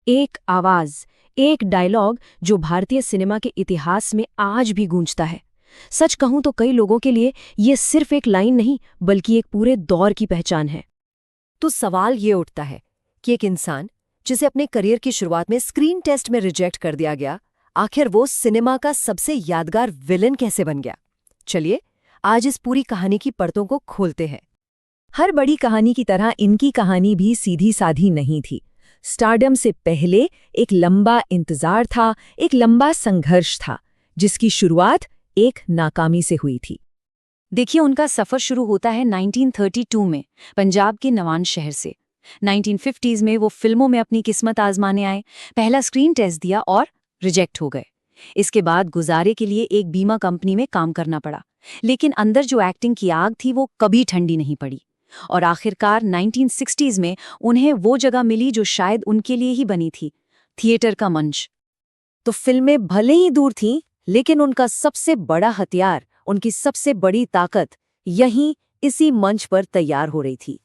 एक आवाज, एक डायलॉग जो भारतीय सिनेमा के इतिहास में आज भी गूंजता है। सच कहूं तो कई लोगों के लिए ये सिर्फ एक लाइन नहीं बल्कि एक पूरे दौर की पहचान है। तो सवाल ये उठता है कि एक इंसान जिसे अपने करियर की शुरुआत में स्क्रीन टेस्ट में रिजेक्ट कर दिया गया, आखिर वो सिनेमा का सबसे यादगार विलन कैसे बन गया? चलिए आज इस पूरी कहानी की परतों को खोलते हैं। हर बड़ी कहानी की तरह इनकी कहानी भी सीधी साधी नहीं थी। स्टारडम से पहले एक लंबा इंतजार था, एक लंबा संघर्ष था, जिसकी शुरुआत एक नाकामी से हुई थी। देखिए, उनका सफर शुरू होता है 1932 में पंजाब के नवान शहर से। 1950s में वो फिल्मों में अपनी किस्मत आजमाने आए, पहला स्क्रीन टेस्ट दिया और रिजेक्ट हो गए। इसके बाद गुजारे के लिए एक बीमा कंपनी में काम करना पड़ा, लेकिन अंदर जो एक्टिंग की आग थी वो कभी ठंडी नहीं पड़ी। और आखिरकार 1960s में उन्हें वो जगह मिली जो शायद उनके लिए ही बनी थी, थिएटर का मंच। तो फिल्में भले ही दूर थीं, लेकिन उनका सबसे बड़ा हथियार, उनकी सबसे बड़ी ताकत यहीं इसी मंच पर तैयार हो रही थी।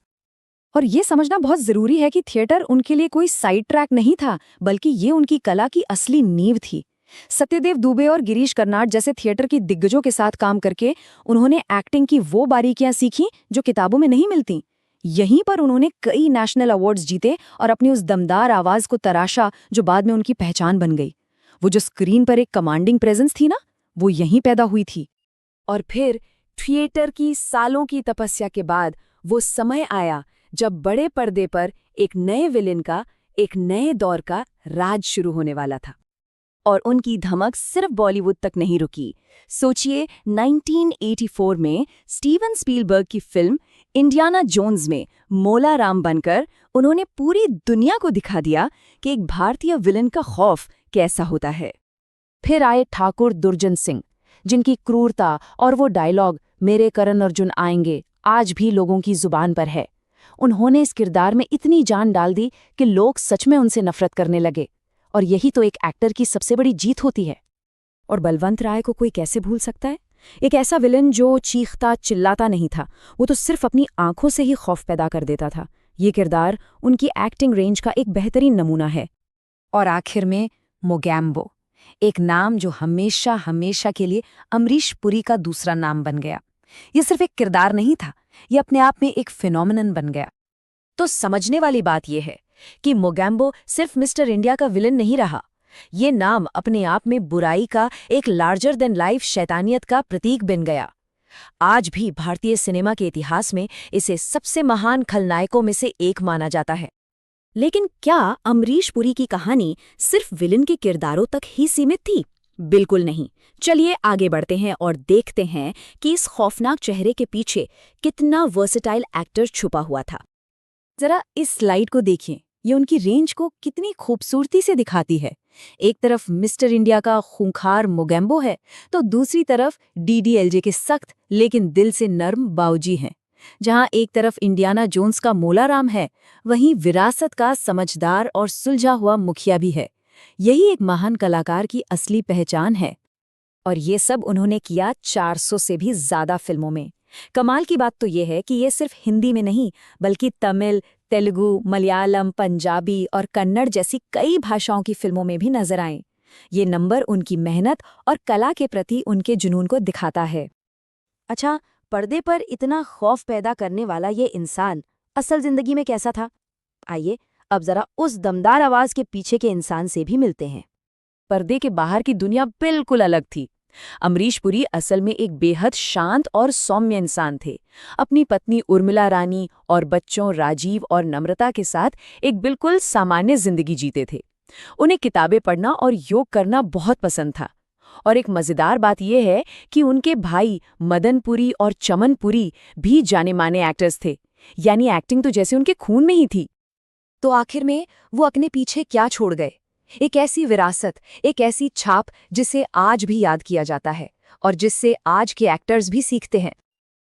और ये समझना बहुत जरूरी है कि थिएटर उनके लिए कोई साइड ट्रैक नहीं था, बल्कि ये उनकी कला की असली नींव थी। सत्यदेव दुबे और गिरीश कर्नाड जैसे थिएटर की दिग्गजों के साथ काम करके उन्होंने एक्टिंग की वो बारीकियां सीखी जो किताबों में नहीं मिलती। यहीं पर उन्होंने कई नेशनल अवार्ड्स जीते और अपनी उस दमदार आवाज को तराशा जो बाद में उनकी पहचान बन गई। वो जो स्क्रीन पर एक कमांडिंग प्रेजेंस थी ना, वो यहीं पैदा हुई थी। और फिर थिएटर की सालों की तपस्या के बाद वो समय आया जब बड़े पर्दे पर एक नए विलेन का, एक नए दौर का राज शुरू होने वाला था। और उनकी धमक सिर्फ बॉलीवुड तक नहीं रुकी। सोचिए, 1984 में स्टीवन स्पीलबर्ग की फिल्म इंडियाना जोन्स में मोला राम बनकर उन्होंने पूरी दुनिया को दिखा दिया कि एक भारतीय विलेन का खौफ कैसा होता है। फिर आए ठाकुर दुर्जन सिंह, जिनकी क्रूरता और वो डायलॉग मेरे करण अर्जुन आएंगे आज भी लोगों की जुबान पर है। उन्होंने इस किरदार में इतनी जान डाल दी कि लोग सच में उनसे नफरत करने लगे। और यही तो एक एक्टर की सबसे बड़ी जीत होती है। और बलवंत राय को कोई कैसे भूल सकता है? एक ऐसा विलन जो चीखता चिल्लाता नहीं था, वो तो सिर्फ अपनी आंखों से ही खौफ पैदा कर देता था। ये किरदार उनकी एक्टिंग रेंज का एक बेहतरीन नमूना है। और आखिर में मोगैम्बो, एक नाम जो हमेशा हमेशा के लिए अमरीश पुरी का दूसरा नाम बन गया। ये सिर्फ एक किरदार नहीं था, ये अपने आप में एक फिनोमिनन बन गया। तो समझने वाली बात यह है कि मोगैम्बो सिर्फ मिस्टर इंडिया का विलन नहीं रहा। ये नाम अपने आप में बुराई का, एक लार्जर देन लाइफ शैतानियत का प्रतीक बन गया। आज भी भारतीय सिनेमा के इतिहास में इसे सबसे महान खलनायकों में से एक माना जाता है। लेकिन क्या अमरीश पुरी की कहानी सिर्फ विलन के किरदारों तक ही सीमित थी? बिल्कुल नहीं। चलिए आगे बढ़ते हैं और देखते हैं कि इस खौफनाक चेहरे के पीछे कितना वर्सेटाइल एक्टर छुपा हुआ था। जरा इस स्लाइड को देखिए, ये उनकी रेंज को कितनी खूबसूरती से दिखाती है। एक तरफ मिस्टर इंडिया का खूंखार मोगैम्बो है, तो दूसरी तरफ डीडीएलजे के सख्त लेकिन दिल से नर्म बाऊजी हैं। जहां एक तरफ इंडियाना जोन्स का मोला राम है, वहीं विरासत का समझदार और सुलझा हुआ मुखिया भी है। यही एक महान कलाकार की असली पहचान है। और ये सब उन्होंने किया 400 से भी ज्यादा फिल्मों में। कमाल की बात तो ये है कि ये सिर्फ हिंदी में नहीं, बल्कि तमिल, तेलुगु, मलयालम, पंजाबी और कन्नड़ जैसी कई भाषाओं की फिल्मों में भी नजर आए। ये नंबर उनकी मेहनत और कला के प्रति उनके जुनून को दिखाता है। अच्छा, पर्दे पर इतना खौफ पैदा करने वाला ये इंसान असल जिंदगी में कैसा था? आइए अब जरा उस दमदार आवाज के पीछे के इंसान से भी मिलते हैं। पर्दे के बाहर की दुनिया बिल्कुल अलग थी। अमरीश पुरी असल में एक बेहद शांत और सौम्य इंसान थे। अपनी पत्नी उर्मिला रानी और बच्चों राजीव और नम्रता के साथ एक बिल्कुल सामान्य जिंदगी जीते थे। उन्हें किताबें पढ़ना और योग करना बहुत पसंद था। और एक मजेदार बात यह है कि उनके भाई मदन पुरी और चमन पुरी भी जाने माने एक्टर्स थे, यानी एक्टिंग तो जैसे उनके खून में ही थी। तो आखिर में वो अपने पीछे क्या छोड़ गए? एक ऐसी विरासत, एक ऐसी छाप जिसे आज भी याद किया जाता है और जिससे आज के एक्टर्स भी सीखते हैं।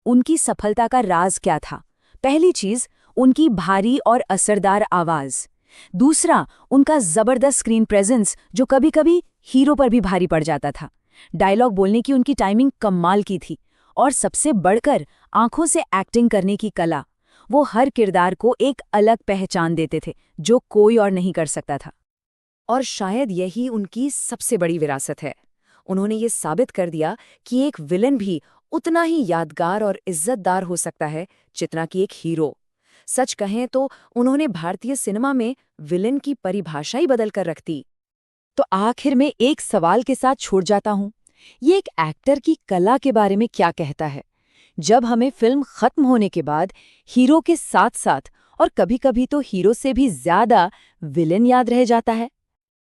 उनकी सफलता का राज क्या था? पहली चीज, उनकी भारी और असरदार आवाज। दूसरा, उनका जबरदस्त स्क्रीन प्रेजेंस जो कभी-कभी हीरो पर भी भारी पड़ जाता था। डायलॉग बोलने की उनकी टाइमिंग कमाल की थी। और सबसे बढ़कर आंखों से एक्टिंग करने की कला। वो हर किरदार को एक अलग पहचान देते थे जो कोई और नहीं कर सकता था। और शायद यही उनकी सबसे बड़ी विरासत है। उन्होंने ये साबित कर दिया कि एक विलन भी उतना ही यादगार और इज्जतदार हो सकता है जितना कि एक हीरो। सच कहें तो उन्होंने भारतीय सिनेमा में विलन की परिभाषा ही बदल कर रख दी। तो आखिर में एक सवाल के साथ छोड़ जाता हूँ, ये एक एक्टर की कला के बारे में क्या कहता है? जब हमें फिल्म खत्म होने के बाद हीरो के साथ साथ और कभी-कभी तो हीरो से भी ज्यादा विलेन याद रह जाता है,